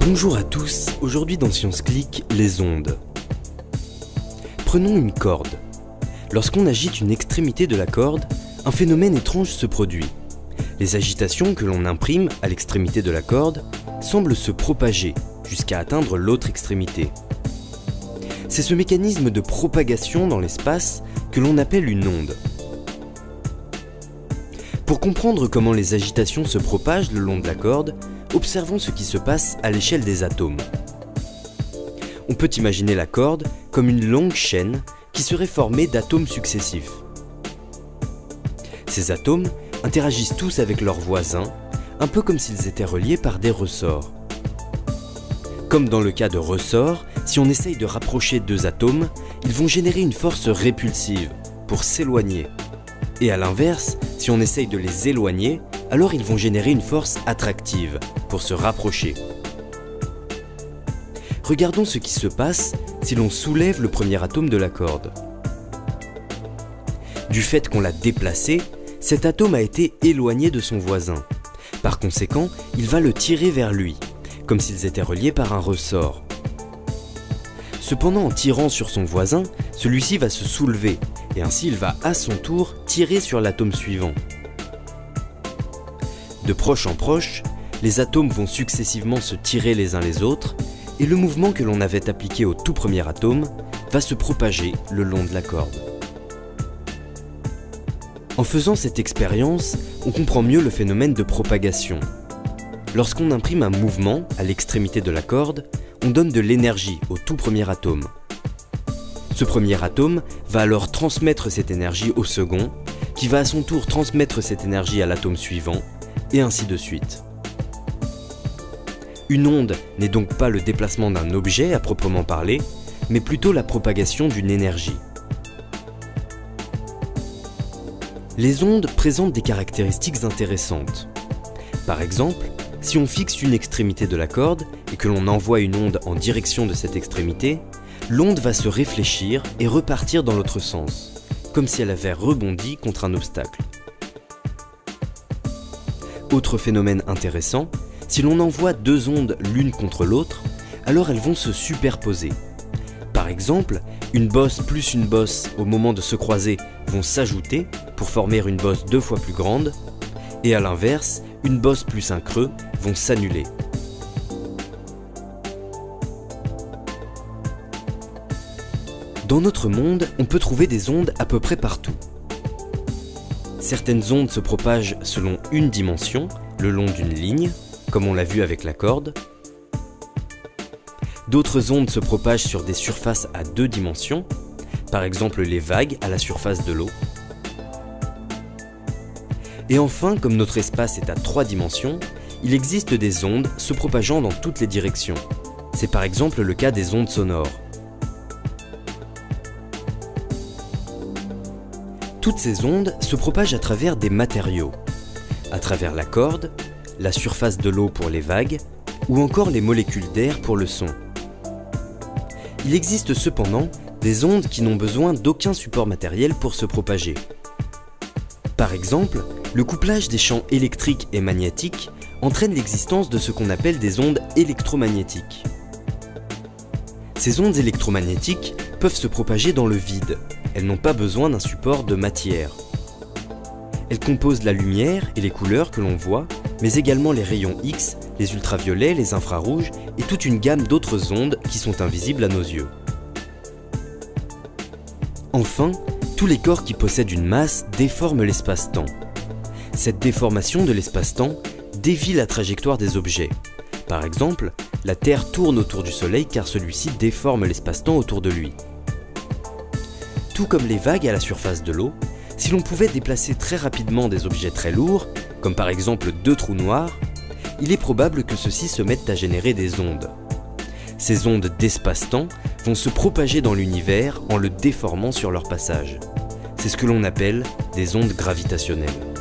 Bonjour à tous, aujourd'hui dans Science Click, les ondes. Prenons une corde. Lorsqu'on agite une extrémité de la corde, un phénomène étrange se produit. Les agitations que l'on imprime à l'extrémité de la corde semblent se propager jusqu'à atteindre l'autre extrémité. C'est ce mécanisme de propagation dans l'espace que l'on appelle une onde. Pour comprendre comment les agitations se propagent le long de la corde, observons ce qui se passe à l'échelle des atomes. On peut imaginer la corde comme une longue chaîne qui serait formée d'atomes successifs. Ces atomes interagissent tous avec leurs voisins, un peu comme s'ils étaient reliés par des ressorts. Comme dans le cas de ressorts, si on essaye de rapprocher deux atomes, ils vont générer une force répulsive pour s'éloigner. Et à l'inverse, si on essaye de les éloigner, alors ils vont générer une force attractive pour se rapprocher. Regardons ce qui se passe si l'on soulève le premier atome de la corde. Du fait qu'on l'a déplacé, cet atome a été éloigné de son voisin. Par conséquent, il va le tirer vers lui, comme s'ils étaient reliés par un ressort. Cependant, en tirant sur son voisin, celui-ci va se soulever, et ainsi il va à son tour tirer sur l'atome suivant. De proche en proche, les atomes vont successivement se tirer les uns les autres, et le mouvement que l'on avait appliqué au tout premier atome va se propager le long de la corde. En faisant cette expérience, on comprend mieux le phénomène de propagation. Lorsqu'on imprime un mouvement à l'extrémité de la corde, on donne de l'énergie au tout premier atome. Ce premier atome va alors transmettre cette énergie au second, qui va à son tour transmettre cette énergie à l'atome suivant, et ainsi de suite. Une onde n'est donc pas le déplacement d'un objet à proprement parler, mais plutôt la propagation d'une énergie. Les ondes présentent des caractéristiques intéressantes. Par exemple, si on fixe une extrémité de la corde et que l'on envoie une onde en direction de cette extrémité, l'onde va se réfléchir et repartir dans l'autre sens, comme si elle avait rebondi contre un obstacle. Autre phénomène intéressant, si l'on envoie deux ondes l'une contre l'autre, alors elles vont se superposer. Par exemple, une bosse plus une bosse au moment de se croiser vont s'ajouter pour former une bosse 2 fois plus grande, et à l'inverse, une bosse plus un creux vont s'annuler. Dans notre monde, on peut trouver des ondes à peu près partout. Certaines ondes se propagent selon une dimension, le long d'une ligne, comme on l'a vu avec la corde. D'autres ondes se propagent sur des surfaces à 2 dimensions, par exemple les vagues à la surface de l'eau. Et enfin, comme notre espace est à 3 dimensions, il existe des ondes se propageant dans toutes les directions. C'est par exemple le cas des ondes sonores. Toutes ces ondes se propagent à travers des matériaux, à travers la corde, la surface de l'eau pour les vagues, ou encore les molécules d'air pour le son. Il existe cependant des ondes qui n'ont besoin d'aucun support matériel pour se propager. Par exemple, le couplage des champs électriques et magnétiques entraîne l'existence de ce qu'on appelle des ondes électromagnétiques. Ces ondes électromagnétiques peuvent se propager dans le vide. Elles n'ont pas besoin d'un support de matière. Elles composent la lumière et les couleurs que l'on voit, mais également les rayons X, les ultraviolets, les infrarouges et toute une gamme d'autres ondes qui sont invisibles à nos yeux. Enfin, tous les corps qui possèdent une masse déforment l'espace-temps. Cette déformation de l'espace-temps dévie la trajectoire des objets. Par exemple, la Terre tourne autour du Soleil car celui-ci déforme l'espace-temps autour de lui. Tout comme les vagues à la surface de l'eau, si l'on pouvait déplacer très rapidement des objets très lourds, comme par exemple 2 trous noirs, il est probable que ceux-ci se mettent à générer des ondes. Ces ondes d'espace-temps vont se propager dans l'univers en le déformant sur leur passage. C'est ce que l'on appelle des ondes gravitationnelles.